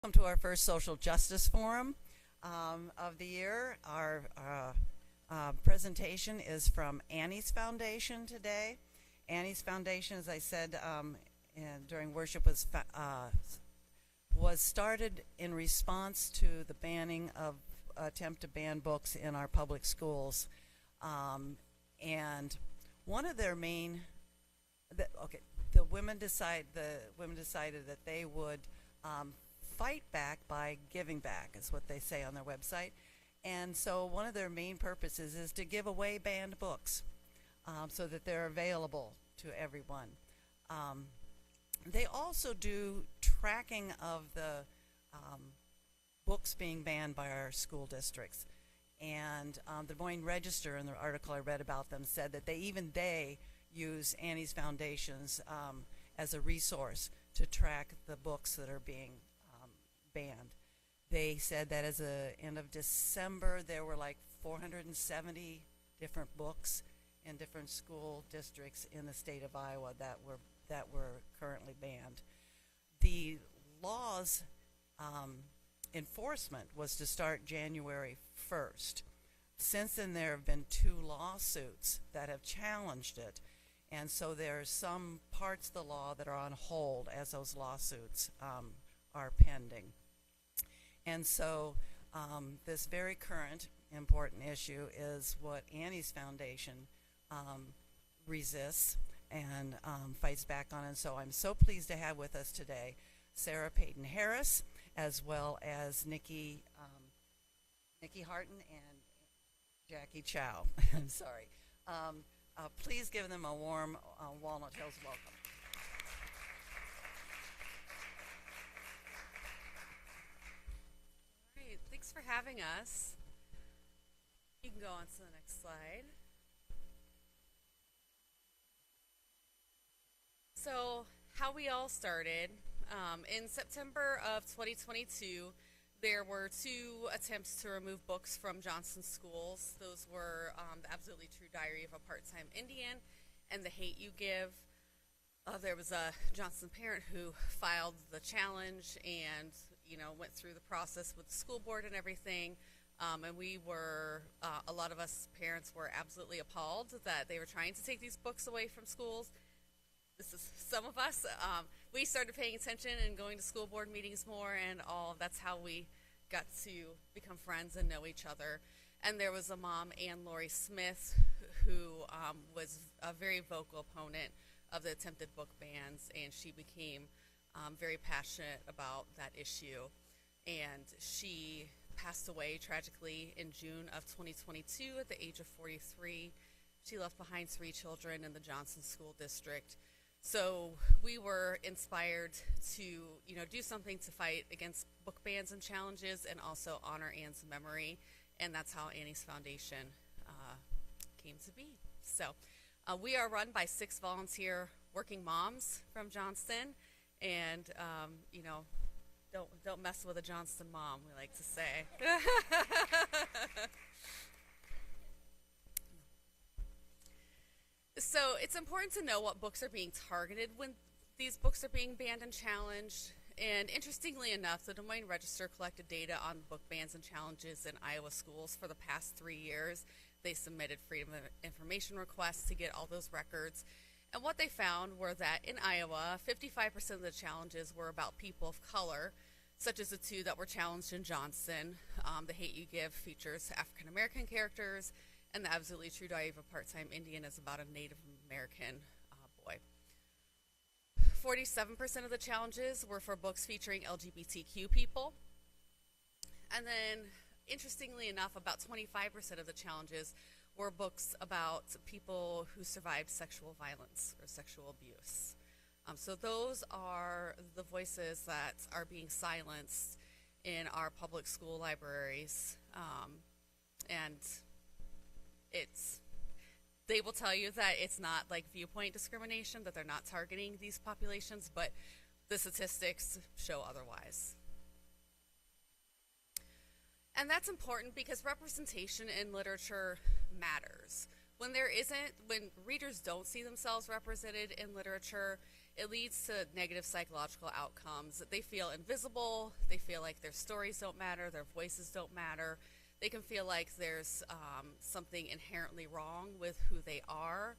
Welcome to our first social justice forum of the year. Our presentation is from Annie's Foundation today. Annie's Foundation, as I said during worship, was started in response to the banning of attempt to ban books in our public schools, and one of their main the women decided that they would fight back by giving back, is what they say on their website. And so one of their main purposes is to give away banned books so that they're available to everyone. They also do tracking of the books being banned by our school districts. And the Des Moines Register, in the article I read about them, said that they use Annie's Foundations as a resource to track the books that are being banned. They said that as the end of December, there were like 470 different books in different school districts in the state of Iowa that were currently banned. The law's enforcement was to start January 1st. Since then, there have been 2 lawsuits that have challenged it, and so there are some parts of the law that are on hold as those lawsuits are pending. And so this very current important issue is what Annie's Foundation resists and fights back on. And so I'm so pleased to have with us today Sara Hayden Parris, as well as Niki Hartin and Jackie Chow. I'm sorry. Please give them a warm Walnut Hills welcome. Thanks for having us. You can go on to the next slide. So, how we all started. In September of 2022, there were 2 attempts to remove books from Johnson schools. Those were The Absolutely True Diary of a Part-Time Indian and The Hate U Give. There was a Johnson parent who filed the challenge and went through the process with the school board and everything, and we were, a lot of us parents were absolutely appalled that they were trying to take these books away from schools. This is some of us. We started paying attention and going to school board meetings more, and that's how we got to become friends and know each other. And there was a mom, Ann Lori Smith, who was a very vocal opponent of the attempted book bans, and she became very passionate about that issue, and she passed away tragically in June of 2022 at the age of 43. She left behind 3 children in the Johnson School District. So we were inspired to do something to fight against book bans and challenges, and also honor Ann's memory, and that's how Annie's Foundation came to be. So we are run by 6 volunteer working moms from Johnston. And, don't mess with a Johnston mom, we like to say. So it's important to know what books are being targeted when these books are being banned and challenged. And interestingly enough, the Des Moines Register collected data on book bans and challenges in Iowa schools for the past 3 years. They submitted Freedom of Information requests to get all those records. And what they found were that in Iowa, 55% of the challenges were about people of color, such as the 2 that were challenged in Johnson. The Hate U Give features African American characters, and The Absolutely True Diary of a Part-Time Indian is about a Native American boy. 47% of the challenges were for books featuring LGBTQ people. And then, interestingly enough, about 25% of the challenges were books about people who survived sexual violence or sexual abuse. So those are the voices that are being silenced in our public school libraries. And they will tell you that it's not like viewpoint discrimination, that they're not targeting these populations, but the statistics show otherwise. And that's important because representation in literature matters. When readers don't see themselves represented in literature, it leads to negative psychological outcomes. They feel invisible. They feel like their stories don't matter. Their voices don't matter. They can feel like there's something inherently wrong with who they are.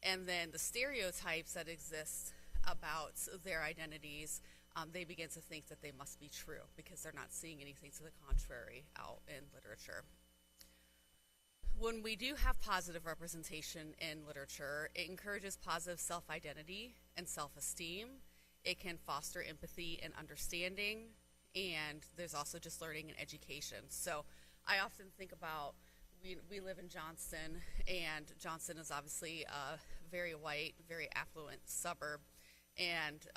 And then the stereotypes that exist about their identities, they begin to think that they must be true because they're not seeing anything to the contrary out in literature. When we do have positive representation in literature, it encourages positive self-identity and self-esteem. It can foster empathy and understanding, and there's also just learning and education. So I often think about, we live in Johnston, and Johnston is obviously a very white, very affluent suburb, and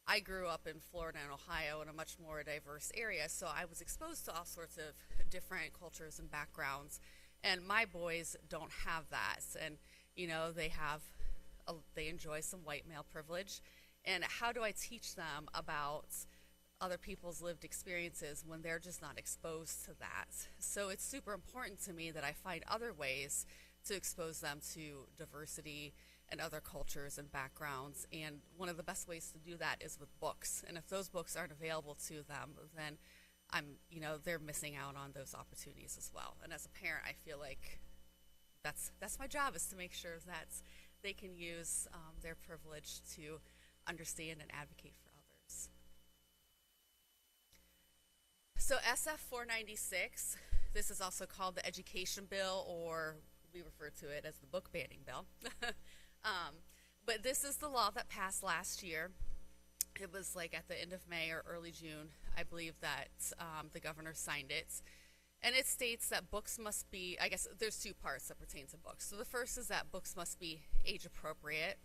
I grew up in Florida and Ohio in a much more diverse area, so I was exposed to all sorts of different cultures and backgrounds. And my boys don't have that, and they enjoy some white male privilege. And how do I teach them about other people's lived experiences when they're just not exposed to that? So it's super important to me that I find other ways to expose them to diversity and other cultures and backgrounds. And one of the best ways to do that is with books. And if those books aren't available to them, then they're missing out on those opportunities as well. And as a parent, I feel like that's my job, is to make sure that they can use their privilege to understand and advocate for others. So SF 496, this is also called the Education Bill, or we refer to it as the book banning bill. But this is the law that passed last year. It was like at the end of May or early June, I believe, that the governor signed it. And it states that books must be, I guess there's two parts that pertain to books. So the first is that books must be age appropriate.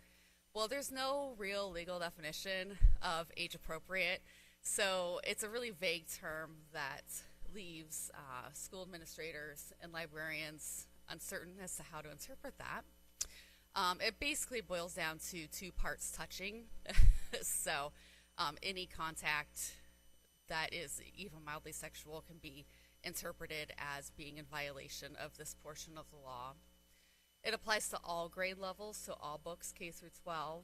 Well, there's no real legal definition of age appropriate. So it's a really vague term that leaves school administrators and librarians uncertain as to how to interpret that. It basically boils down to two parts touching. So any contact that is even mildly sexual can be interpreted as being in violation of this portion of the law. It applies to all grade levels, so all books K through 12.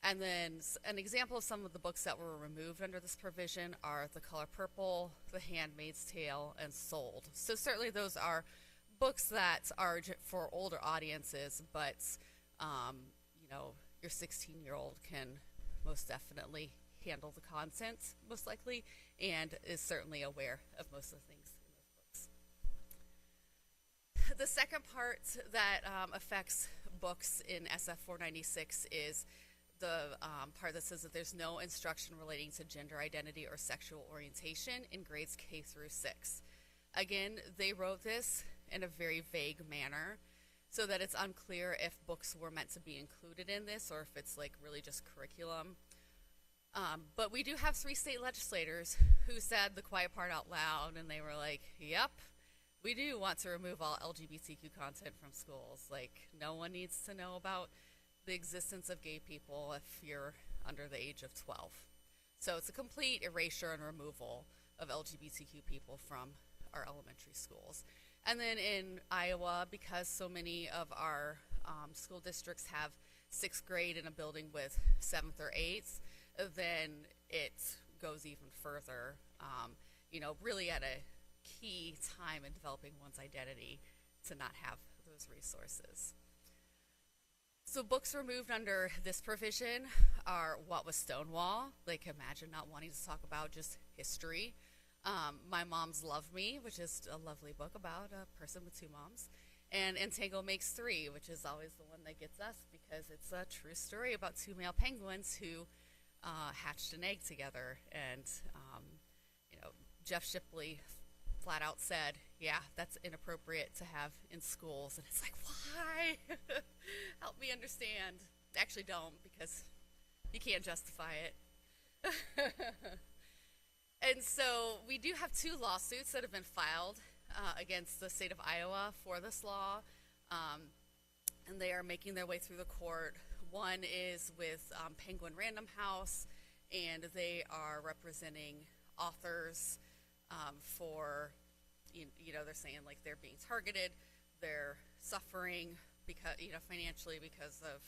And then an example of some of the books that were removed under this provision are The Color Purple, The Handmaid's Tale, and Sold. So certainly those are books that are for older audiences, but your 16-year-old can most definitely handle the content, most likely, and is certainly aware of most of the things in those books. The second part that affects books in SF 496 is the part that says that there's no instruction relating to gender identity or sexual orientation in grades K through 6. Again, they wrote this in a very vague manner so that it's unclear if books were meant to be included in this or if it's like really just curriculum. But we do have 3 state legislators who said the quiet part out loud, and they were like, yep, we do want to remove all LGBTQ content from schools. Like, no one needs to know about the existence of gay people if you're under the age of 12. So it's a complete erasure and removal of LGBTQ people from our elementary schools. And then in Iowa, because so many of our school districts have 6th grade in a building with 7th or 8th, then it goes even further, really at a key time in developing one's identity to not have those resources. So books removed under this provision are What Was Stonewall? Like, imagine not wanting to talk about just history. My Moms Love Me, which is a lovely book about a person with 2 moms. And Entangle Makes 3, which is always the one that gets us because it's a true story about 2 male penguins who hatched an egg together. And, Jeff Shipley flat out said, yeah, that's inappropriate to have in schools. And it's like, why? Help me understand. Actually don't, because you can't justify it. And so we do have 2 lawsuits that have been filed against the state of Iowa for this law, and they are making their way through the court. One is with Penguin Random House, and they are representing authors for, they're saying like they're being targeted, they're suffering because, financially because of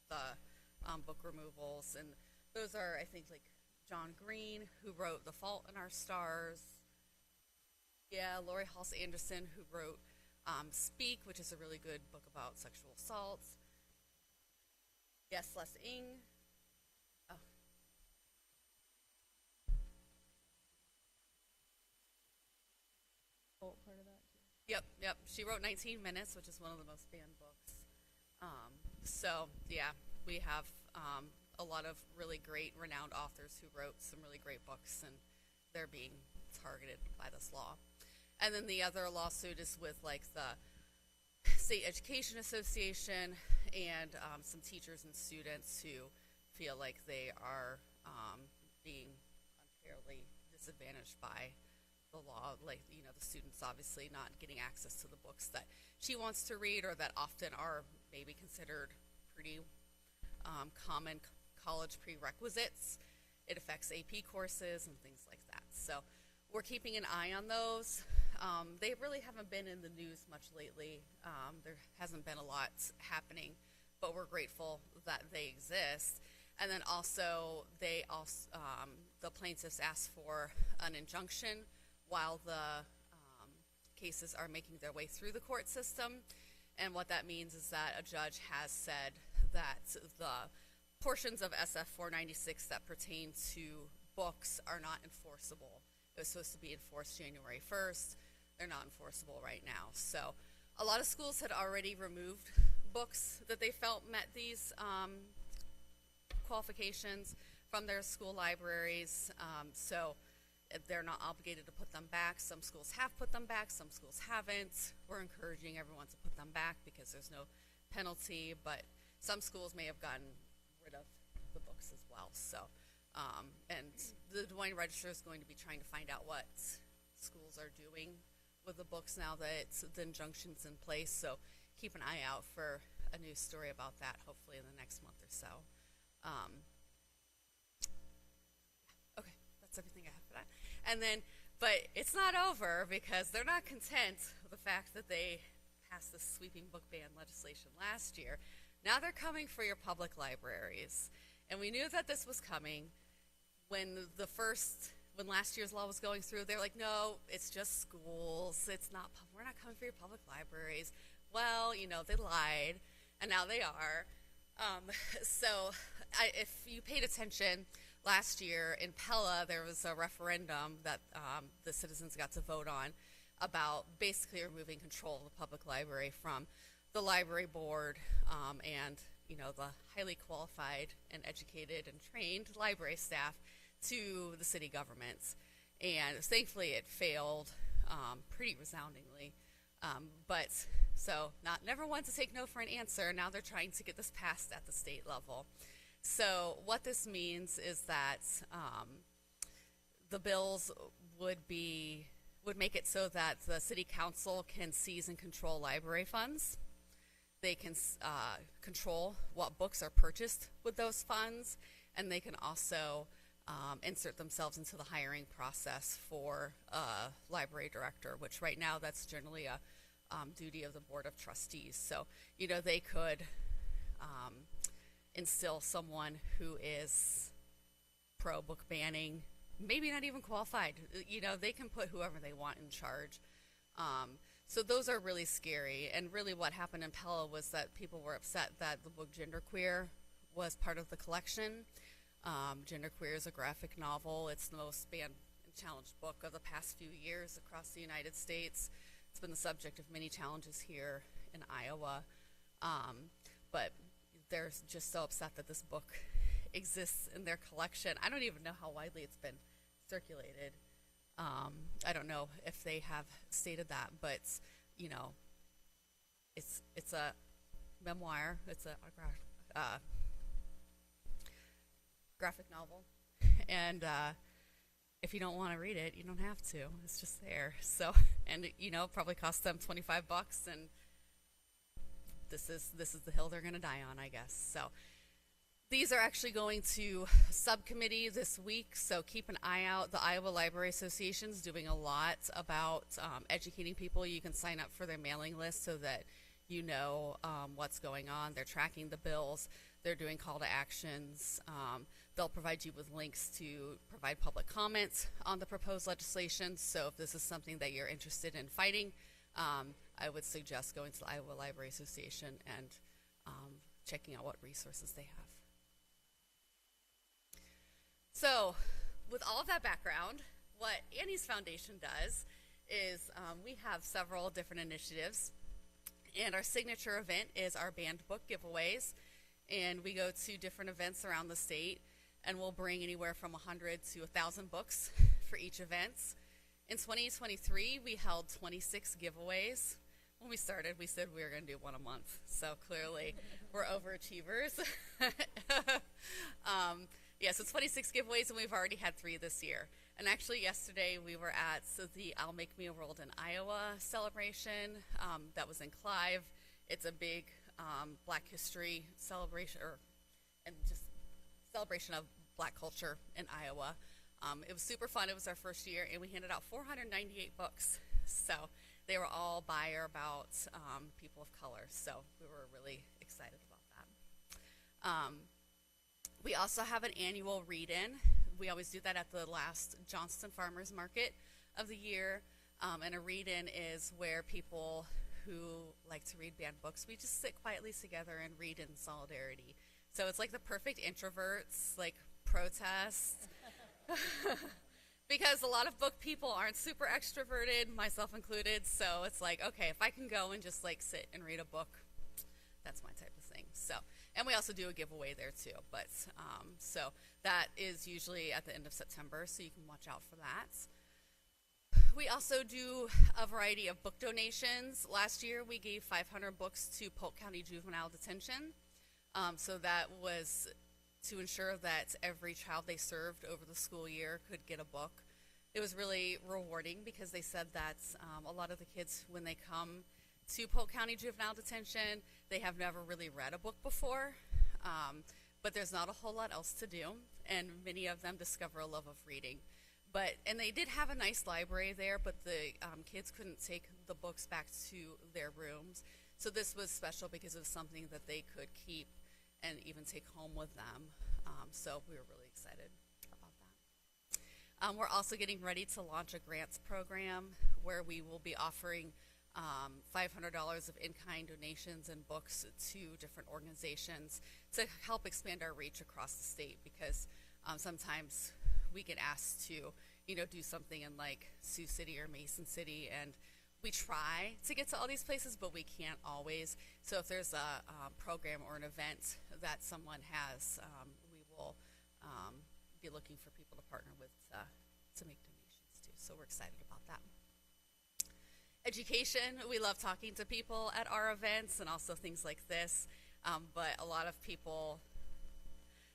the book removals, and those are, I think, like John Green, who wrote The Fault in Our Stars. Yeah, Lori Halse Anderson, who wrote Speak, which is a really good book about sexual assault. Yes, Les Ing. Oh. Part of that too. Yep. She wrote 19 Minutes, which is one of the most banned books. So, yeah, we have a lot of really great, renowned authors who wrote some really great books, and they're being targeted by this law. And then the other lawsuit is with, like, the State Education Association and some teachers and students who feel like they are being unfairly disadvantaged by the law. Like, you know, the students obviously not getting access to the books that she wants to read, or that often are maybe considered pretty common college prerequisites. It affects AP courses and things like that. So we're keeping an eye on those. They really haven't been in the news much lately. There hasn't been a lot happening, but we're grateful that they exist. And then also, the plaintiffs asked for an injunction while the cases are making their way through the court system. And what that means is that a judge has said that the portions of SF 496 that pertain to books are not enforceable. It was supposed to be enforced January 1st. They're not enforceable right now. So a lot of schools had already removed books that they felt met these qualifications from their school libraries. So they're not obligated to put them back. Some schools have put them back, some schools haven't. We're encouraging everyone to put them back because there's no penalty, but some schools may have gotten rid of the books as well. So, and the Des Moines Register is going to be trying to find out what schools are doing with the books now that the injunction's in place. So keep an eye out for a news story about that, hopefully in the next month or so. Okay, that's everything I have for that. And then, but it's not over, because they're not content with the fact that they passed this sweeping book ban legislation last year. Now they're coming for your public libraries. And we knew that this was coming when last year's law was going through. They're like, no, it's just schools. We're not coming for your public libraries. Well, you know, they lied, and now they are. So if you paid attention, last year in Pella, there was a referendum that the citizens got to vote on about basically removing control of the public library from the library board and, you know, the highly qualified and educated and trained library staff to the city governments. And thankfully it failed pretty resoundingly. But so never one to take no for an answer. Now they're trying to get this passed at the state level. So what this means is that the bills would make it so that the city council can seize and control library funds. They can control what books are purchased with those funds, and they can also insert themselves into the hiring process for a library director, which right now that's generally a duty of the board of trustees. So, you know, they could instill someone who is pro book banning, maybe not even qualified. You know, they can put whoever they want in charge. So those are really scary. And really what happened in Pella was that people were upset that the book Genderqueer was part of the collection. Genderqueer is a graphic novel. It's the most banned and challenged book of the past few years across the United States. It's been the subject of many challenges here in Iowa. But they're just so upset that this book exists in their collection. I don't even know how widely it's been circulated. I don't know if they have stated that, but you know, it's a memoir. It's a graphic novel, and if you don't want to read it, you don't have to. It's just there. So, and you know, probably cost them $25, and this is the hill they're going to die on, I guess. So these are actually going to subcommittee this week, so keep an eye out. The Iowa Library Association is doing a lot about educating people. You can sign up for their mailing list so that you know what's going on. They're tracking the bills. They're doing call to actions. They'll provide you with links to provide public comments on the proposed legislation. So if this is something that you're interested in fighting, I would suggest going to the Iowa Library Association and checking out what resources they have. So with all of that background, what Annie's Foundation does is we have several different initiatives, and our signature event is our banned book giveaways, and we go to different events around the state, and we'll bring anywhere from 100 to 1,000 books for each event. In 2023, we held 26 giveaways. When we started, we said we were going to do one a month, so clearly we're overachievers. Yeah, so 26 giveaways, and we've already had 3 this year. And actually yesterday we were at the I'll Make Me a World in Iowa celebration that was in Clive. It's a big Black history celebration, and just celebration of Black culture in Iowa. It was super fun. It was our first year, and we handed out 498 books. So they were all by or about people of color. So we were really excited about that. We also have an annual read-in. We always do that at the last Johnston Farmers Market of the year. And a read-in is where people who like to read banned books, we just sit quietly together and read in solidarity. So it's like the perfect introverts, like, protest. Because a lot of book people aren't super extroverted, myself included. So it's like, okay, if I can go and just like sit and read a book, that's my type of thing. So, and we also do a giveaway there too. But so that is usually at the end of September, so you can watch out for that. We also do a variety of book donations. Last year, we gave 500 books to Polk County Juvenile Detention. So that was to ensure that every child they served over the school year could get a book. It was really rewarding because they said that a lot of the kids, when they come to Polk County Juvenile Detention, they have never really read a book before, but there's not a whole lot else to do, and many of them discover a love of reading. And they did have a nice library there, but the kids couldn't take the books back to their rooms. So this was special because it was something that they could keep and even take home with them. So we were really excited about that. We're also getting ready to launch a grants program where we will be offering $500 of in-kind donations and books to different organizations to help expand our reach across the state, because sometimes we get asked to, do something in like Sioux City or Mason City, and we try to get to all these places, but we can't always. So if there's a program or an event that someone has, we will be looking for people to partner with to make donations too. So we're excited about that. Education, we love talking to people at our events and also things like this, but a lot of people,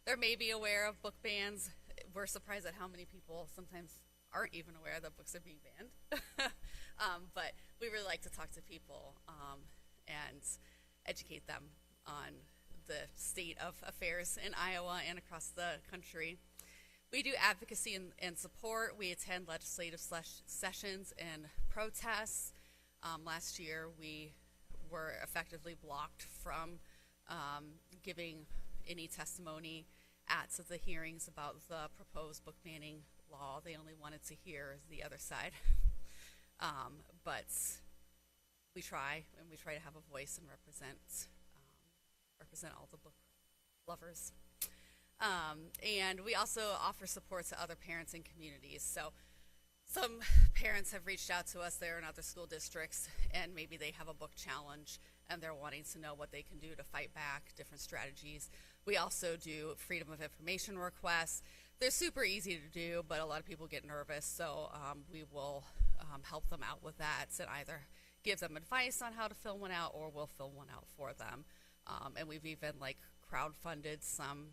they're maybe aware of book bans. We're surprised at how many people sometimes aren't even aware that books are being banned. But we really like to talk to people and educate them on the state of affairs in Iowa and across the country. We do advocacy and support. We attend legislative sessions and protests. Last year, we were effectively blocked from giving any testimony at the hearings about the proposed book banning law. They only wanted to hear the other side. But we try, and we try to have a voice and represent all the book lovers. And we also offer support to other parents and communities. So some parents have reached out to us. They're in other school districts, and maybe they have a book challenge, and they're wanting to know what they can do to fight back, different strategies. We also do freedom of information requests. They're super easy to do, but a lot of people get nervous, so we will help them out with that and either give them advice on how to fill one out, or we'll fill one out for them. And we've even crowdfunded some,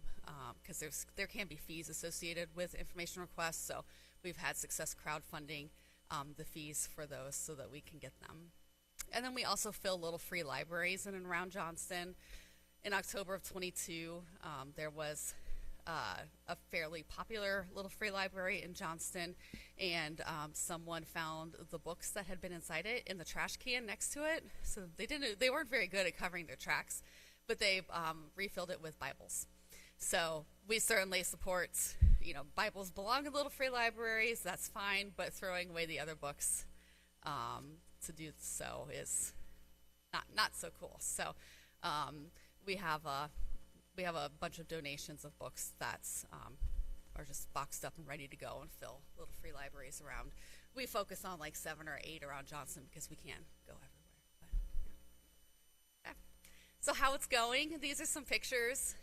because there can be fees associated with information requests, so we've had success crowdfunding the fees for those so that we can get them. And then we also fill little free libraries in and around Johnston. In October of 22, there was a fairly popular little free library in Johnston, and someone found the books that had been inside it in the trash can next to it. So they weren't very good at covering their tracks, but they've refilled it with Bibles. So we certainly support, Bibles belong in little free libraries, that's fine, but throwing away the other books to do so is not so cool. So we have a bunch of donations of books that are just boxed up and ready to go and fill little free libraries around. We focus on like 7 or 8 around Johnson because we can't go everywhere. But, yeah. Okay. So how it's going, these are some pictures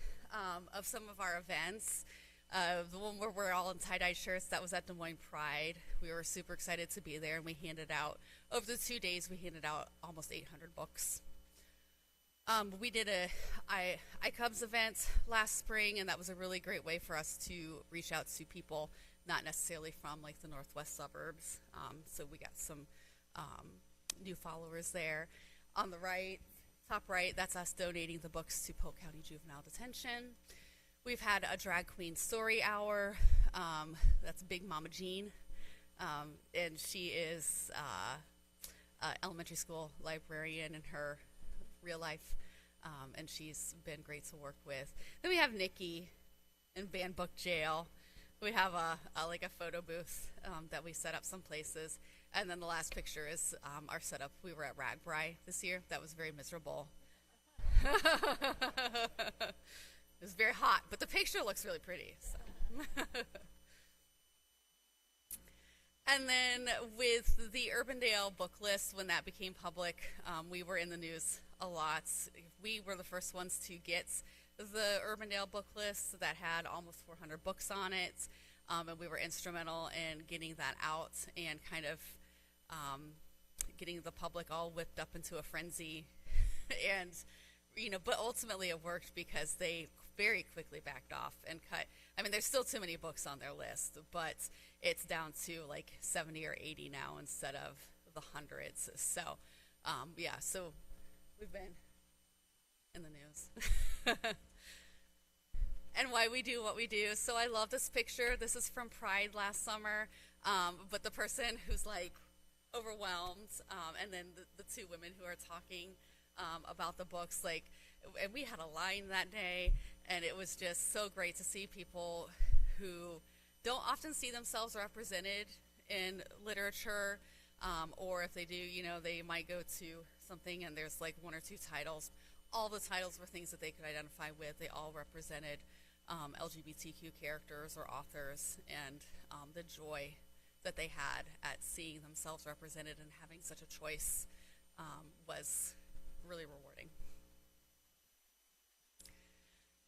of some of our events. The one where we're all in tie-dye shirts, that was at Des Moines Pride. We were super excited to be there, and we handed out, over the 2 days, we handed out almost 800 books. We did a iCubs event last spring, and that was a really great way for us to reach out to people not necessarily from like the northwest suburbs. So we got some new followers there. On the right, top right, that's us donating the books to Polk County Juvenile Detention. We've had a drag queen story hour. That's Big Mama Jean, and she is elementary school librarian in her real life, and she's been great to work with. Then we have Nikki in Banned Book Jail. We have a photo booth that we set up some places, and then the last picture is our setup. We were at Ragbri this year. That was very miserable. It was very hot, but the picture looks really pretty. So. And then with the Urbandale book list, when that became public, we were in the news a lot. We were the first ones to get the Urbandale book list that had almost 400 books on it, and we were instrumental in getting that out and kind of getting the public all whipped up into a frenzy. And, but ultimately it worked because they very quickly backed off and cut. I mean, there's still too many books on their list, but it's down to like 70 or 80 now instead of the hundreds. So, so we've been in the news. And why we do what we do. So I love this picture. This is from Pride last summer, but the person who's like overwhelmed, and then the 2 women who are talking about the books, and we had a line that day, and it was just so great to see people who don't often see themselves represented in literature, or if they do, they might go to something and there's like 1 or 2 titles. All the titles were things that they could identify with. They all represented LGBTQ characters or authors, and the joy that they had at seeing themselves represented and having such a choice was really rewarding.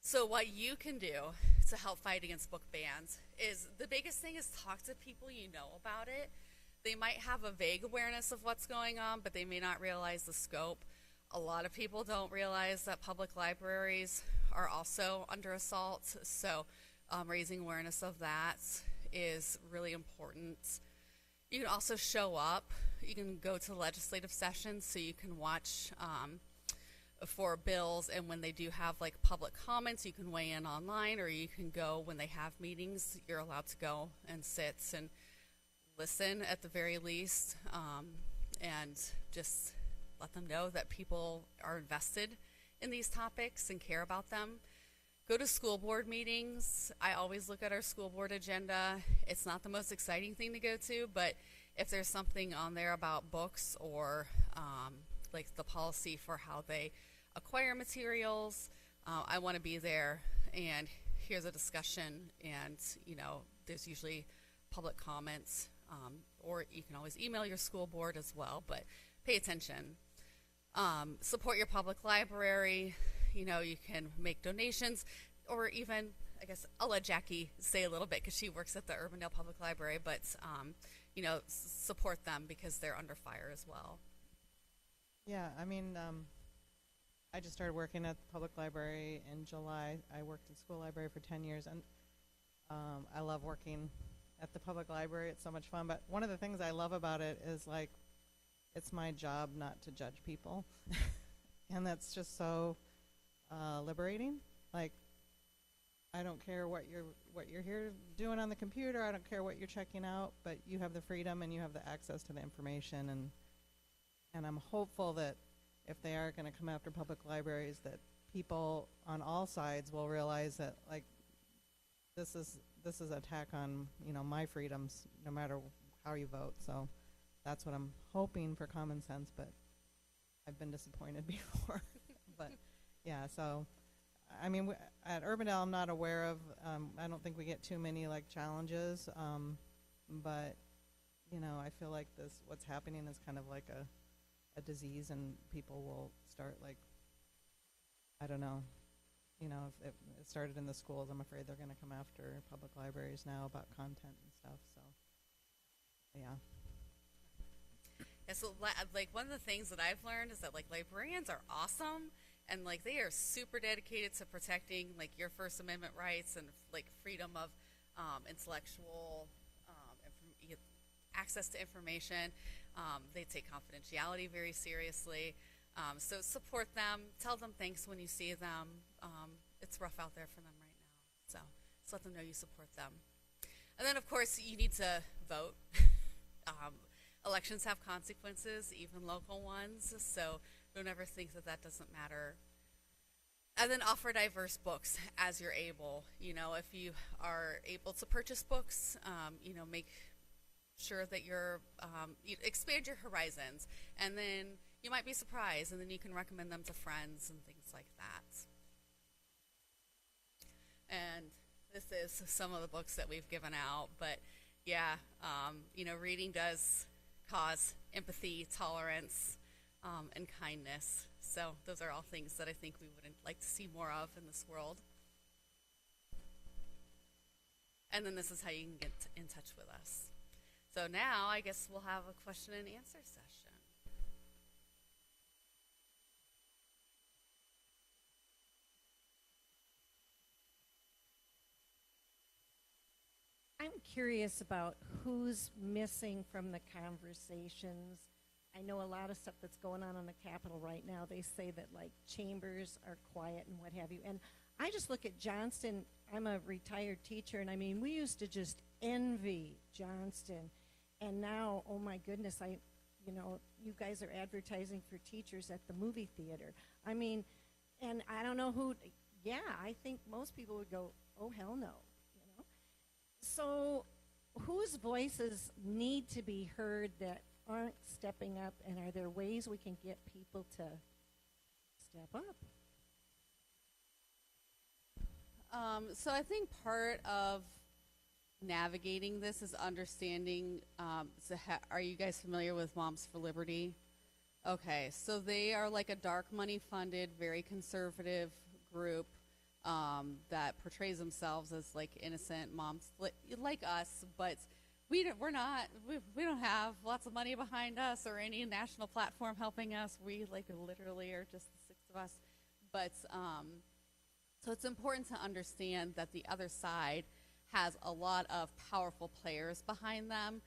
So what you can do to help fight against book bans is, the biggest thing is talk to people you know about it. They might have a vague awareness of what's going on, but they may not realize the scope. A lot of people don't realize that public libraries are also under assault, so raising awareness of that is really important. You can also show up. You can go to legislative sessions, so you can watch for bills, and when they do have like public comments, you can weigh in online, or you can go when they have meetings. You're allowed to go and sit and listen at the very least, and just let them know that people are invested in these topics and care about them. Go to school board meetings. I always look at our school board agenda. It's not the most exciting thing to go to, but if there's something on there about books, or like the policy for how they acquire materials, I want to be there and here's a discussion, and there's usually public comments, or you can always email your school board as well, but pay attention. Support your public library. You can make donations, or even, I guess I'll let Jackie say a little bit because she works at the Urbandale Public Library, but support them because they're under fire as well. Yeah, I mean, I just started working at the public library in July. I worked in school library for 10 years, and I love working at the public library. It's so much fun, but one of the things I love about it is, like, it's my job not to judge people. And that's just so liberating. Like, I don't care what you're here doing on the computer. I don't care what you're checking out, but you have the freedom and you have the access to the information, and I'm hopeful that if they are going to come after public libraries, that people on all sides will realize that, like, this is attack on, you know, my freedoms, no matter how you vote. So that's what I'm hoping for common sense, but I've been disappointed before. But yeah, so I mean, at Urbandale, I'm not aware of. I don't think we get too many like challenges, but you know, I feel like what's happening is kind of like a disease, and people will start like, I don't know, you know, if it started in the schools, I'm afraid they're going to come after public libraries now about content and stuff. So, yeah. Yeah, so like one of the things that I've learned is that like librarians are awesome, and like they are super dedicated to protecting like your First Amendment rights and like freedom of intellectual access to information. They take confidentiality very seriously. So support them. Tell them thanks when you see them. It's rough out there for them right now. So just let them know you support them. And then, of course, you need to vote. Elections have consequences, even local ones. So don't ever think that that doesn't matter. And then offer diverse books as you're able. You know, if you are able to purchase books, you know, make sure that you expand your horizons. And then you might be surprised, and then you can recommend them to friends and things like that. And this is some of the books that we've given out, but yeah, you know, reading does cause empathy, tolerance, and kindness. So those are all things that I think we would like to see more of in this world. And then this is how you can get in touch with us. So now I guess we'll have a question and answer session. I'm curious about who's missing from the conversations. I know a lot of stuff that's going on the Capitol right now. They say that like chambers are quiet and what have you. And I just look at Johnston. I'm a retired teacher, and I mean, we used to just envy Johnston. And now, oh my goodness, you know, you guys are advertising for teachers at the movie theater. I mean, and I don't know who, yeah, I think most people would go, oh, hell no. So whose voices need to be heard that aren't stepping up, and are there ways we can get people to step up? So I think part of navigating this is understanding, are you guys familiar with Moms for Liberty? Okay, so they are like a dark money funded, very conservative group that portrays themselves as like innocent moms like us, but we don't have lots of money behind us or any national platform helping us. We like literally are just the six of us. But so it's important to understand that the other side has a lot of powerful players behind them,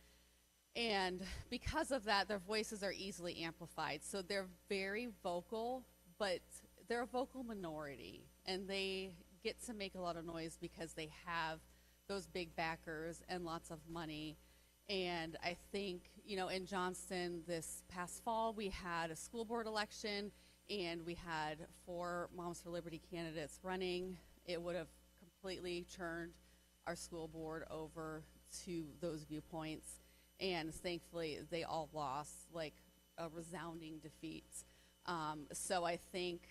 and because of that, their voices are easily amplified. So they're very vocal, but they're a vocal minority, and they get to make a lot of noise because they have those big backers and lots of money. And I think, you know, in Johnston this past fall, we had a school board election, and we had 4 Moms for Liberty candidates running. It would have completely turned our school board over to those viewpoints, and thankfully they all lost, like a resounding defeat. So I think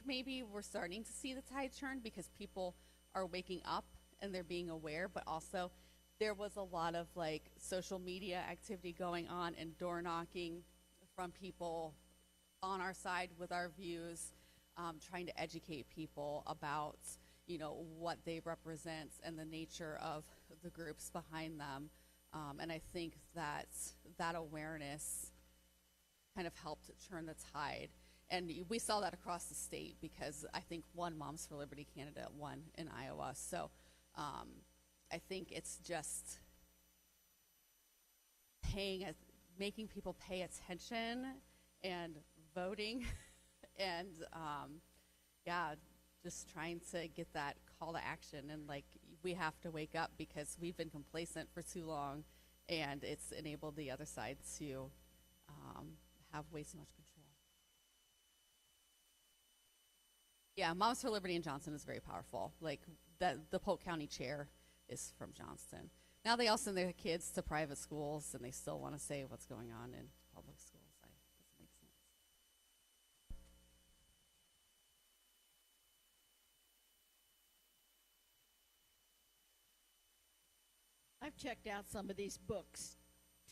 maybe we're starting to see the tide turn because people are waking up and they're being aware, but also there was a lot of like social media activity going on and door knocking from people on our side with our views, trying to educate people about, you know, what they represent and the nature of the groups behind them. And I think that awareness kind of helped turn the tide. And we saw that across the state because I think one Moms for Liberty candidate won in Iowa. So I think it's just making people pay attention and voting and just trying to get that call to action. And like, we have to wake up because we've been complacent for too long, and it's enabled the other side to have way too much control. Yeah, Moms for Liberty in Johnston is very powerful. Like the Polk County chair is from Johnston. Now they all send their kids to private schools, and they still want to say what's going on in public schools. Doesn't make sense. I've checked out some of these books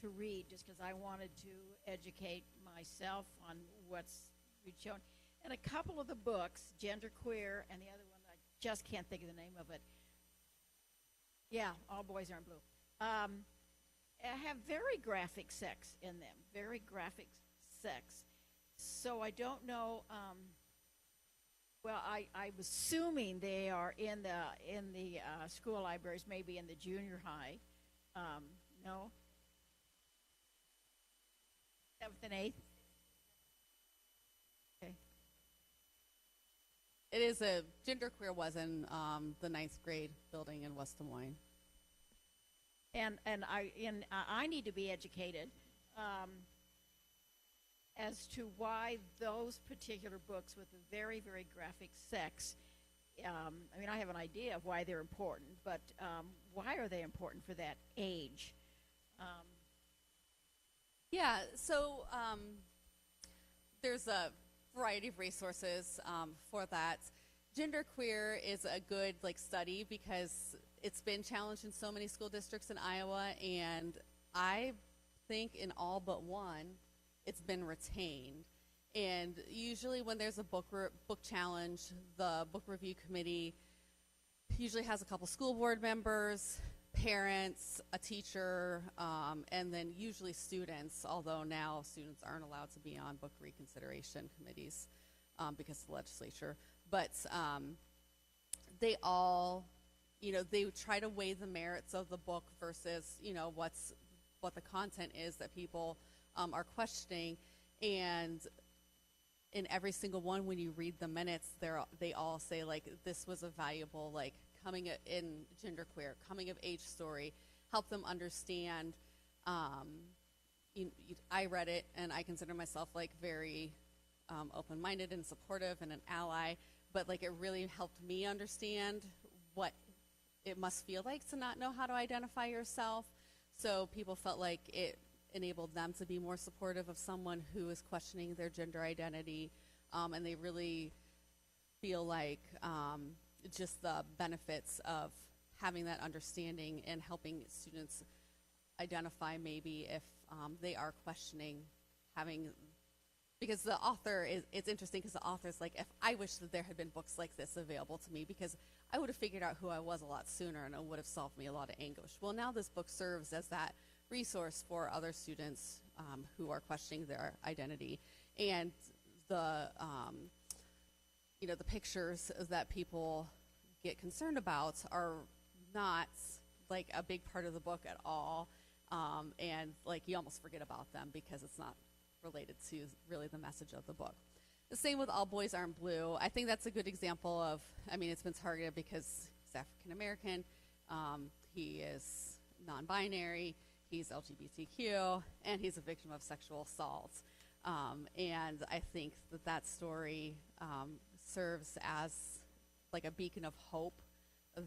to read just because I wanted to educate myself on what's being shown. And a couple of the books, Genderqueer, and the other one, I just can't think of the name of it. Yeah, All Boys Aren't Blue. Have very graphic sex in them, very graphic sex. So I don't know. Well, I'm assuming they are in the school libraries, maybe in the junior high. No, 7th and 8th. Okay. It is a Genderqueer was in the 9th grade building in West Des Moines. And I need to be educated as to why those particular books with the very, very graphic sex. I mean, I have an idea of why they're important, but why are they important for that age? Yeah, so there's a variety of resources for that. Genderqueer is a good study because it's been challenged in so many school districts in Iowa, and I think in all but one, it's been retained. And usually when there's a book challenge, the book review committee usually has a couple school board members, parents, a teacher, and then usually students, although now students aren't allowed to be on book reconsideration committees because of the legislature. But they all, they try to weigh the merits of the book versus, what the content is that people are questioning. And in every single one, when you read the minutes, they all say, this was a valuable, in Genderqueer, coming of age story, help them understand. I read it, and I consider myself, very open-minded and supportive and an ally, but, it really helped me understand what it must feel like to not know how to identify yourself. So people felt like it enabled them to be more supportive of someone who is questioning their gender identity, and they really feel like just the benefits of having that understanding and helping students identify maybe if they are questioning because the author it's interesting because the author's like, if I wish that there had been books like this available to me, because I would have figured out who I was a lot sooner, and it would have solved me a lot of anguish. Well, now this book serves as that resource for other students who are questioning their identity. And the the pictures that people get concerned about are not a big part of the book at all, and you almost forget about them because it's not related to really the message of the book. The same with All Boys Aren't Blue. I think that's a good example of, it's been targeted because he's African American, he is non-binary, he's LGBTQ, and he's a victim of sexual assault. And I think that story serves as a beacon of hope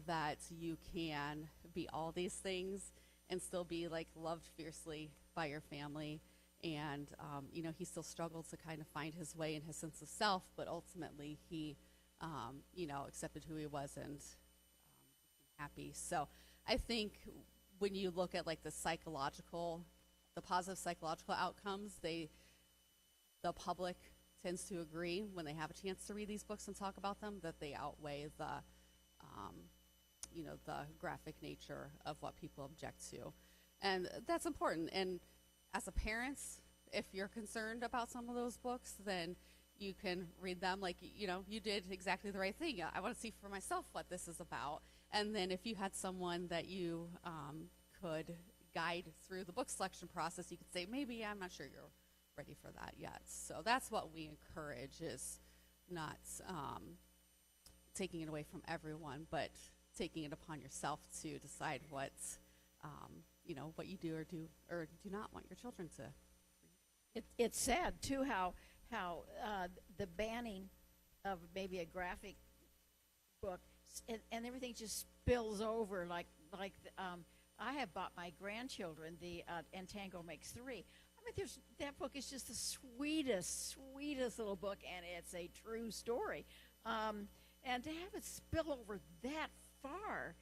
that you can be all these things and still be loved fiercely by your family. And he still struggled to kind of find his way and his sense of self, but ultimately he accepted who he was and became happy. So I think when you look at the positive psychological outcomes, the public tends to agree when they have a chance to read these books and talk about them that they outweigh the graphic nature of what people object to. And that's important. And as a parent, if you're concerned about some of those books, then you can read them you did exactly the right thing. I want to see for myself what this is about. And then if you had someone that you could guide through the book selection process, you could say, maybe I'm not sure you're ready for that yet. So that's what we encourage, is not taking it away from everyone, but taking it upon yourself to decide what you do or do not want your children to. It's sad too how the banning of maybe a graphic book, and everything just spills over I have bought my grandchildren the Entangle Makes Three. I mean, that book is just the sweetest little book, and it's a true story. And to have it spill over that far,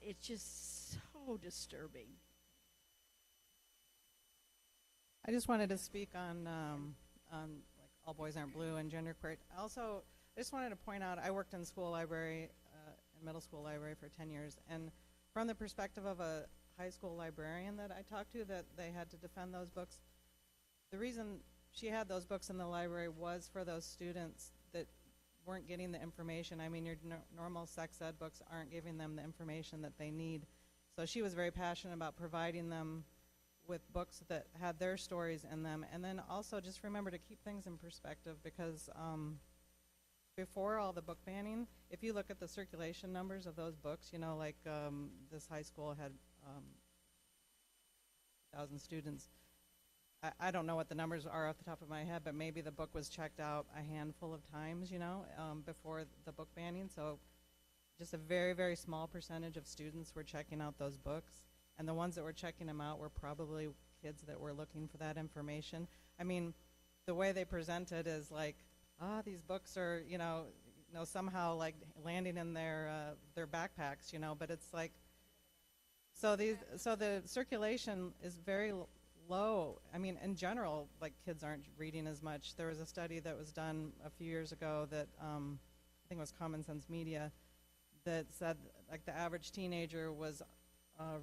it's just so disturbing. I just wanted to speak on like All Boys Aren't Blue and genderqueer. Also, I just wanted to point out I worked in school library, in middle school library for 10 years, and from the perspective of a high school librarian that I talked to, that they had to defend those books, the reason she had those books in the library was for those students that weren't getting the information. I mean, your normal sex ed books aren't giving them the information that they need. So she was very passionate about providing them with books that had their stories in them. And then also just remember to keep things in perspective, because before all the book banning, if you look at the circulation numbers of those books, you know, like this high school had 1,000 students. I don't know what the numbers are off the top of my head, but maybe the book was checked out a handful of times, you know, before the book banning. So just a very, very small percentage of students were checking out those books. And the ones that were checking them out were probably kids that were looking for that information. I mean, the way they present it is like, these books are, somehow like landing in their backpacks, you know, but it's like, so the circulation is very low. I mean, in general, like kids aren't reading as much. There was a study that was done a few years ago that I think it was Common Sense Media that said like the average teenager was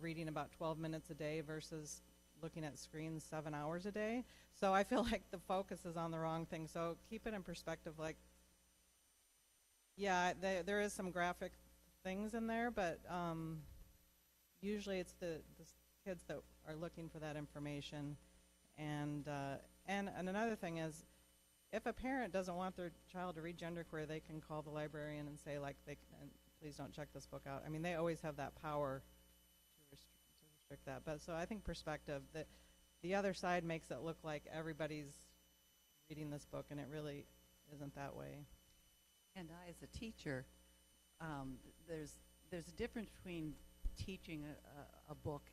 reading about 12 minutes a day versus looking at screens 7 hours a day. So I feel like the focus is on the wrong thing. So keep it in perspective. Like, yeah, there is some graphic things in there, but usually it's the kids that are looking for that information. And another thing is, if a parent doesn't want their child to read genderqueer, they can call the librarian and say, like, please don't check this book out. I mean, they always have that power to restrict that. But so I think perspective, that the other side makes it look like everybody's reading this book, and it really isn't that way. And I, as a teacher, there's a difference between teaching a book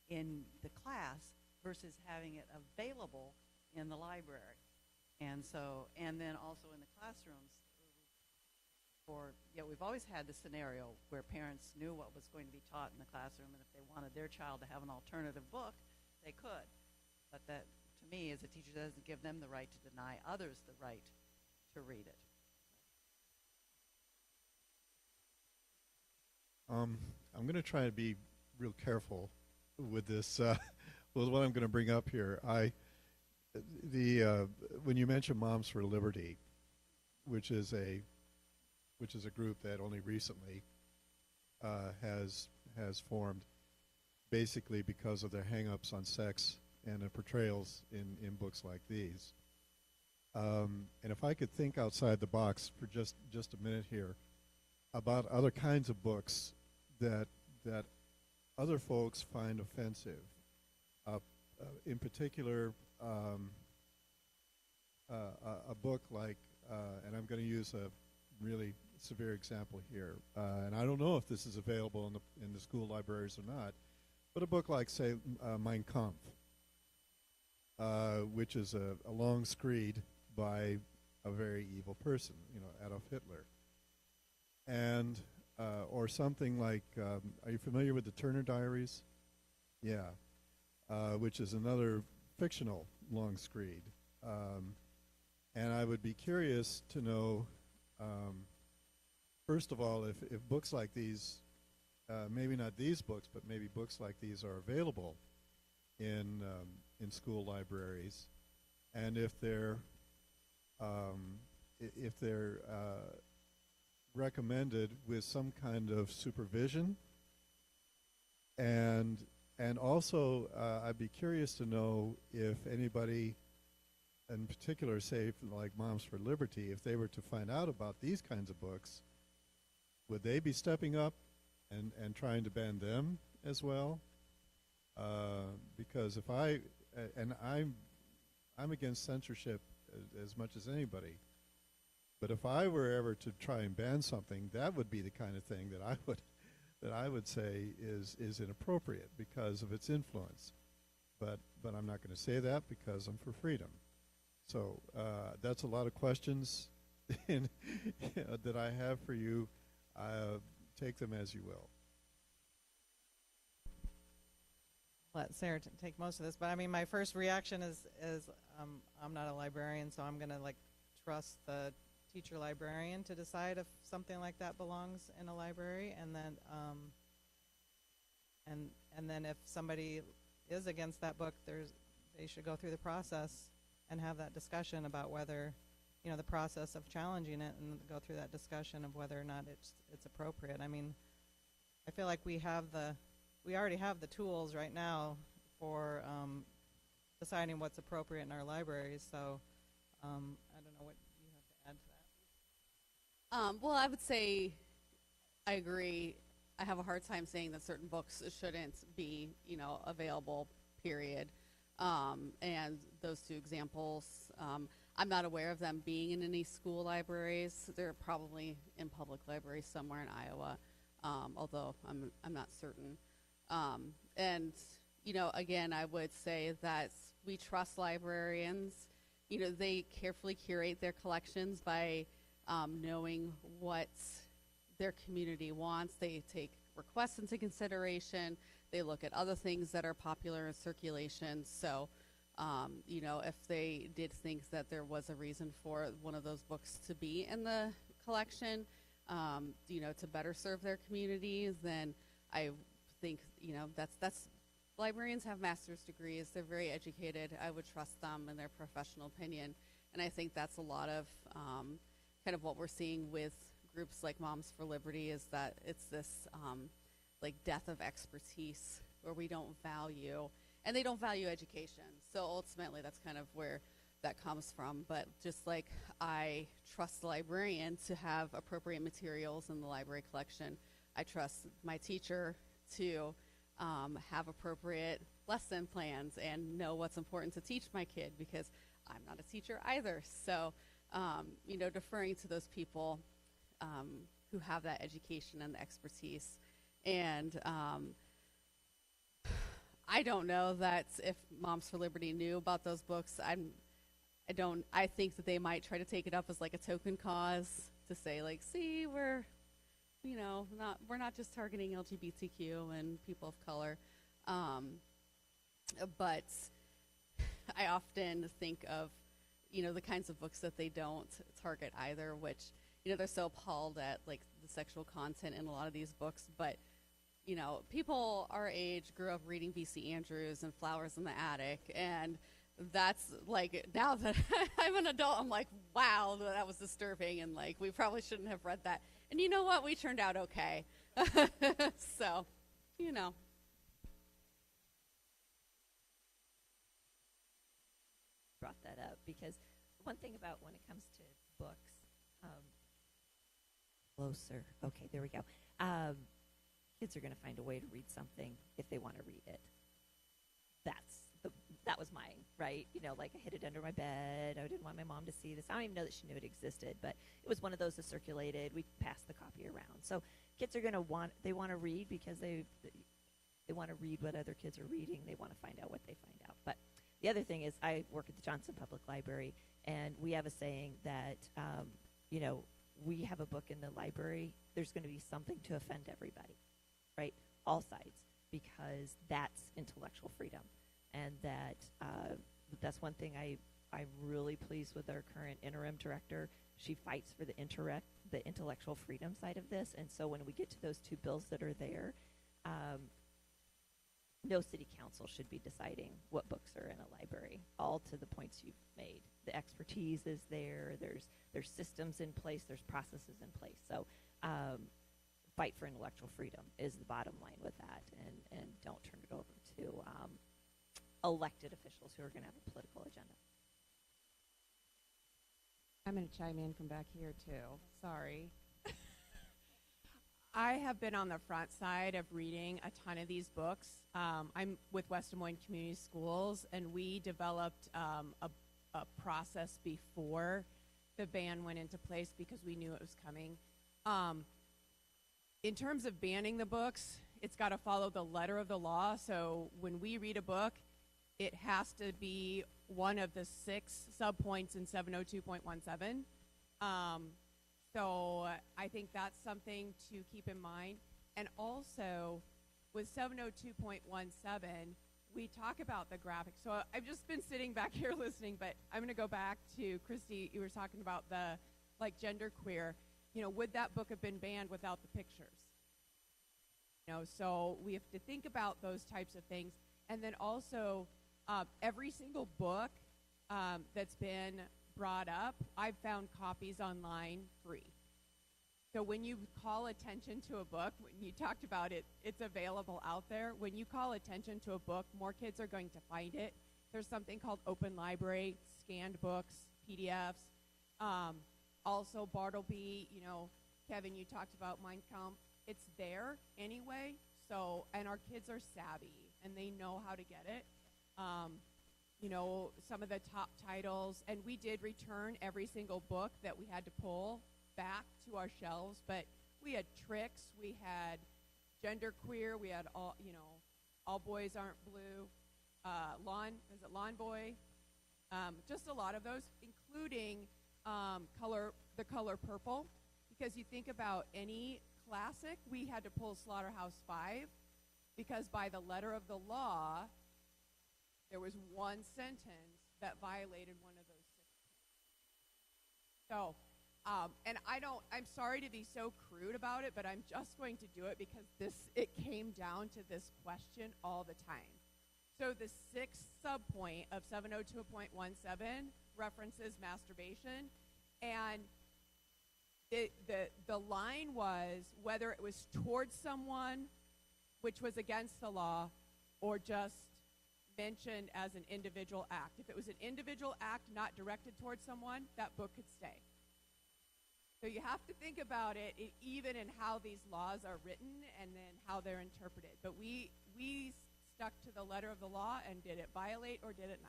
in the class versus having it available in the library. And then also in the classrooms, we've always had the scenario where parents knew what was going to be taught in the classroom, and if they wanted their child to have an alternative book, they could. But that, to me, as a teacher, doesn't give them the right to deny others the right to read it. I'm going to try to be real careful with this, with what I'm going to bring up here. When you mention Moms for Liberty, which is a group that only recently has formed, basically because of their hang-ups on sex and the portrayals in books like these. And if I could think outside the box for just a minute here about other kinds of books that other folks find offensive. In particular, a book like, and I'm going to use a really severe example here, and I don't know if this is available in the school libraries or not, but a book like, say, Mein Kampf, which is a long screed by a very evil person, Adolf Hitler. And or something like, are you familiar with the Turner Diaries? Yeah, which is another fictional long screed. And I would be curious to know, first of all, if books like these, maybe not these books, but maybe books like these are available in school libraries, and if they're recommended with some kind of supervision, and also I'd be curious to know if anybody in particular, say like Moms for Liberty, if they were to find out about these kinds of books, would they be stepping up and trying to ban them as well? Because if I'm against censorship as much as anybody, But if I were ever to try and ban something, that would be the kind of thing that I would say is inappropriate because of its influence. But I'm not going to say that because I'm for freedom. So that's a lot of questions that I have for you. Take them as you will. Let Sarah take most of this, but I mean, my first reaction is I'm not a librarian, so I'm gonna like trust the teacher librarian to decide if something like that belongs in a library, and then and then if somebody is against that book, they should go through the process and have that discussion about whether, you know, the process of challenging it, and go through that discussion of whether or not it's appropriate. I mean, I feel like we already have the tools right now for deciding what's appropriate in our libraries. So I don't know what you have to add to that. Well, I would say I agree. I have a hard time saying that certain books shouldn't be, you know, available, period. And those two examples, I'm not aware of them being in any school libraries. They're probably in public libraries somewhere in Iowa, although I'm not certain. And, you know, again, I would say that we trust librarians. You know, they carefully curate their collections by knowing what their community wants. They take requests into consideration. They look at other things that are popular in circulation. So, you know, if they did think that there was a reason for one of those books to be in the collection, you know, to better serve their community, then I think, you know, that's librarians have master's degrees. They're very educated. I would trust them in their professional opinion. And I think that's a lot of kind of what we're seeing with groups like Moms for Liberty, is that it's this like death of expertise where we don't value, and they don't value education. So ultimately that's kind of where that comes from. But just like I trust the librarian to have appropriate materials in the library collection, I trust my teacher to have appropriate lesson plans and know what's important to teach my kid, because I'm not a teacher either. So, you know, deferring to those people who have that education and the expertise. And I don't know that if Moms for Liberty knew about those books, I think that they might try to take it up as like a token cause to say, like, see, we're not just targeting LGBTQ and people of color. But I often think of, you know, the kinds of books that they don't target either, which, you know, they're so appalled at like the sexual content in a lot of these books. But, you know, people our age grew up reading V.C. Andrews and Flowers in the Attic, and that's like, now that I'm an adult, I'm like, wow, that was disturbing, and like we probably shouldn't have read that. And you know what? We turned out okay. So, you know. Brought that up because one thing about when it comes to books, closer. Okay, there we go. Kids are going to find a way to read something if they want to read it. That was mine, right? You know, like I hid it under my bed. I didn't want my mom to see this. I don't even know that she knew it existed, but it was one of those that circulated. We passed the copy around. So kids are going to want to read because they want to read what other kids are reading. They want to find out what they find out. But the other thing is, I work at the Johnson Public Library, and we have a saying that, you know, we have a book in the library, there's going to be something to offend everybody, right? All sides, because that's intellectual freedom. And that's one thing I'm really pleased with our current interim director. She fights for the intellectual freedom side of this. And so when we get to those two bills that are there, no city council should be deciding what books are in a library, all to the points you've made. The expertise is there. There's systems in place. There's processes in place. So fight for intellectual freedom is the bottom line with that, and don't turn it over to elected officials who are going to have a political agenda. I'm going to chime in from back here, too. Sorry. I have been on the front side of reading a ton of these books. I'm with West Des Moines Community Schools, and we developed a process before the ban went into place because we knew it was coming. In terms of banning the books, it's got to follow the letter of the law. So when we read a book, it has to be one of the 6 subpoints in 702.17. So I think that's something to keep in mind. And also, with 702.17, we talk about the graphics. So I've just been sitting back here listening, but I'm going to go back to Christy. You were talking about the genderqueer. Would that book have been banned without the pictures? So we have to think about those types of things. And then also, every single book that's been brought up, I've found copies online free. So when you call attention to a book, when you talked about it, it's available out there. When you call attention to a book, more kids are going to find it. There's something called Open Library, scanned books, PDFs. Also, Bartleby, Kevin, you talked about Mein Kampf. It's there anyway. So, and our kids are savvy and they know how to get it. Some of the top titles, and we did return every single book that we had to pull back to our shelves, but we had Tricks, we had Genderqueer, we had All Boys Aren't Blue, Lawn Boy, just a lot of those, including the color purple, because you think about any classic, we had to pull Slaughterhouse-Five, because by the letter of the law, there was one sentence that violated one of those 6 points. So, I'm sorry to be so crude about it, but I'm just going to do it because it came down to this question all the time. So the 6th subpoint of 702.17 references masturbation, and the line was whether it was towards someone, which was against the law, or just mentioned as an individual act. If it was an individual act not directed towards someone, that book could stay. So you have to think about it even in how these laws are written and then how they're interpreted. But we stuck to the letter of the law, and did it violate or did it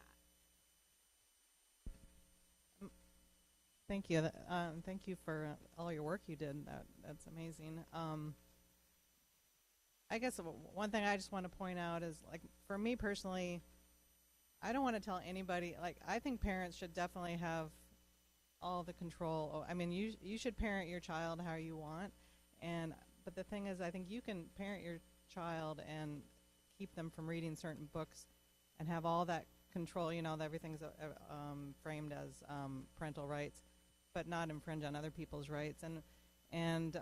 not? Thank you. Thank you for all your work you did. That's amazing. I guess one thing I just want to point out is, for me personally, I don't want to tell anybody, I think parents should definitely have all the control. I mean, you should parent your child how you want, but the thing is, I think you can parent your child and keep them from reading certain books and have all that control, that everything's framed as parental rights, but not infringe on other people's rights. And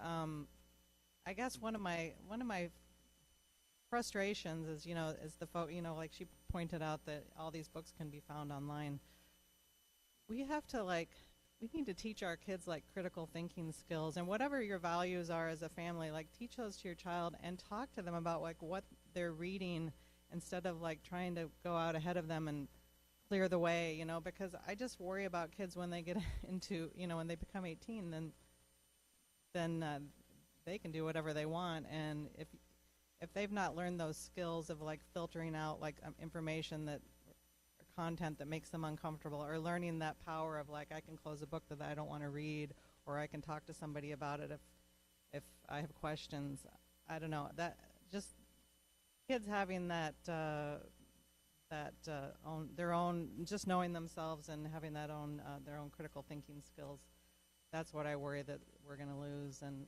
I guess one of my frustrations is, is like she pointed out that all these books can be found online. We have to we need to teach our kids critical thinking skills, and whatever your values are as a family, teach those to your child and talk to them about what they're reading, instead of trying to go out ahead of them and clear the way, because I just worry about kids when they get into, when they become 18, then they can do whatever they want. And if they've not learned those skills of filtering out information or content that makes them uncomfortable, or learning that power of I can close a book that I don't want to read, or I can talk to somebody about it if I have questions. I don't know, that just kids having that their own, just knowing themselves and having that their own critical thinking skills. That's what I worry that we're going to lose, and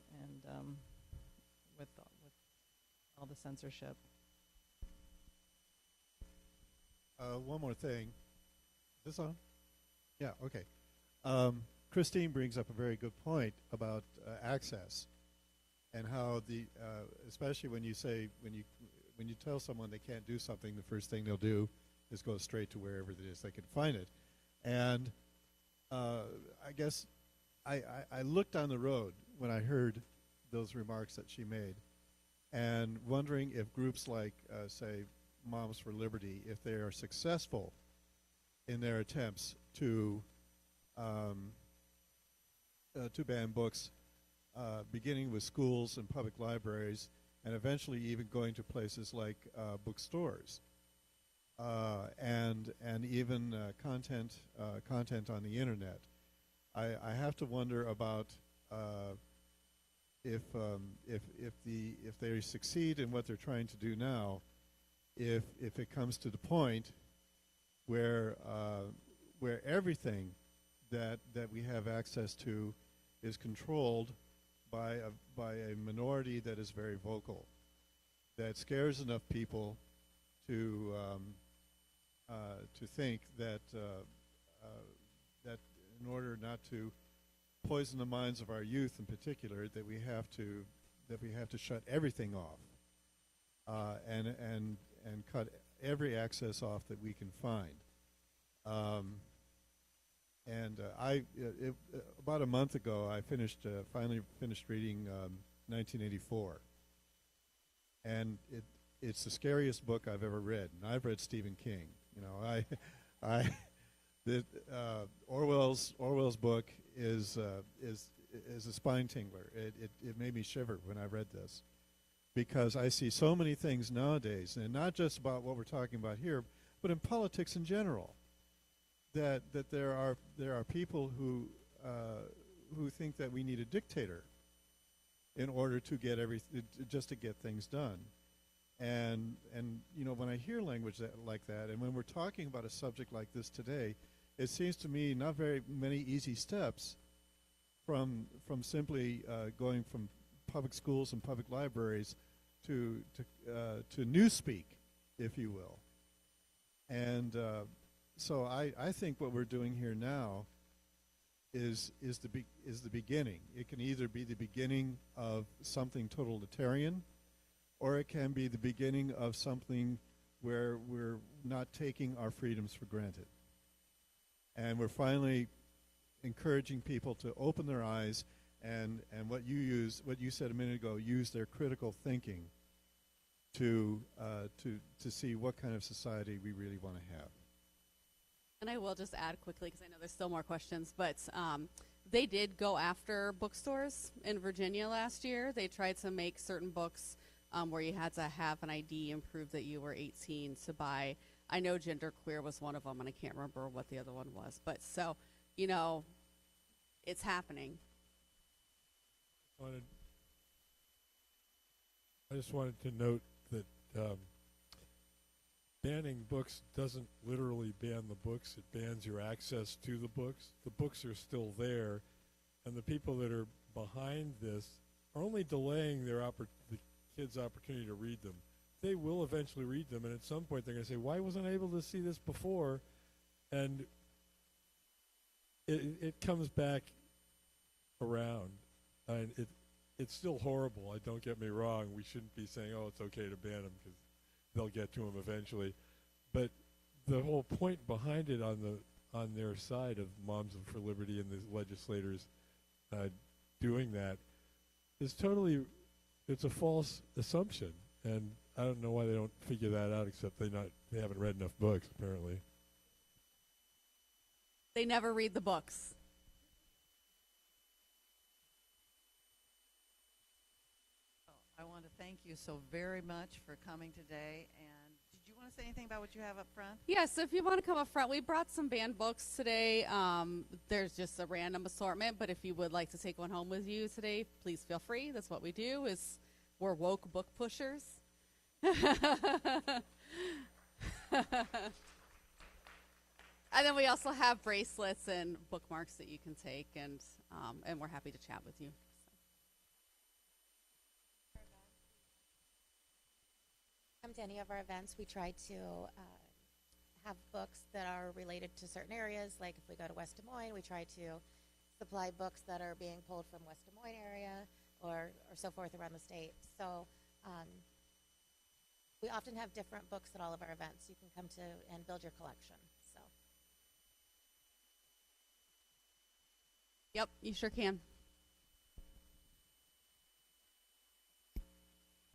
with all the censorship. One more thing. Is this on? Yeah, okay. Christine brings up a very good point about access, and how especially when you tell someone they can't do something, the first thing they'll do is go straight to wherever it is they can find it. And I guess I looked down the road when I heard those remarks that she made, and wondering if groups like, say, Moms for Liberty, if they are successful in their attempts to ban books, beginning with schools and public libraries, and eventually even going to places like bookstores, and even content on the internet. I have to wonder about if they succeed in what they're trying to do now, if it comes to the point where everything that we have access to is controlled by a minority that is very vocal, that scares enough people to think that that in order not to poison the minds of our youth in particular, that we have to shut everything off and cut every access off that we can find. About a month ago, I finally finished reading 1984, and it's the scariest book I've ever read. And I've read Stephen King. You know, Orwell's book is a spine tingler. It made me shiver when I read this, because I see so many things nowadays, and not just about what we're talking about here, but in politics in general. That there are people who think that we need a dictator in order to get just to get things done, and you know, when I hear language like that, and when we're talking about a subject like this today, it seems to me not very many easy steps from simply going from public schools and public libraries to newspeak, if you will, and. So I think what we're doing here now is the beginning. It can either be the beginning of something totalitarian, or it can be the beginning of something where we're not taking our freedoms for granted. And we're finally encouraging people to open their eyes and what you said a minute ago, use their critical thinking to see what kind of society we really want to have. And I will just add quickly, because I know there's still more questions, but they did go after bookstores in Virginia last year. They tried to make certain books where you had to have an ID and prove that you were 18 to buy. I know Genderqueer was one of them, and I can't remember what the other one was. But so, you know, it's happening. I just wanted to note that banning books doesn't literally ban the books. It bans your access to the books. The books are still there, and the people that are behind this are only delaying the kids' opportunity to read them. They will eventually read them, and at some point they're going to say, why wasn't I able to see this before? And it comes back around. And it's still horrible. Don't get me wrong. We shouldn't be saying, oh, it's okay to ban them, because they'll get to them eventually. But the whole point behind it on their side of Moms for Liberty and the legislators doing that is it's a false assumption. And I don't know why they don't figure that out, except they haven't read enough books, apparently. They never read the books. I want to thank you so very much for coming today. And did you want to say anything about what you have up front? Yes, so if you want to come up front, we brought some banned books today. There's just a random assortment, but if you would like to take one home with you today, please feel free. That's what we do, is we're woke book pushers. And then we also have bracelets and bookmarks that you can take, and we're happy to chat with you. Come to any of our events, we try to have books that are related to certain areas. Like if we go to West Des Moines, we try to supply books that are being pulled from West Des Moines area or so forth around the state. So we often have different books at all of our events. You can come to and build your collection. So. Yep, you sure can.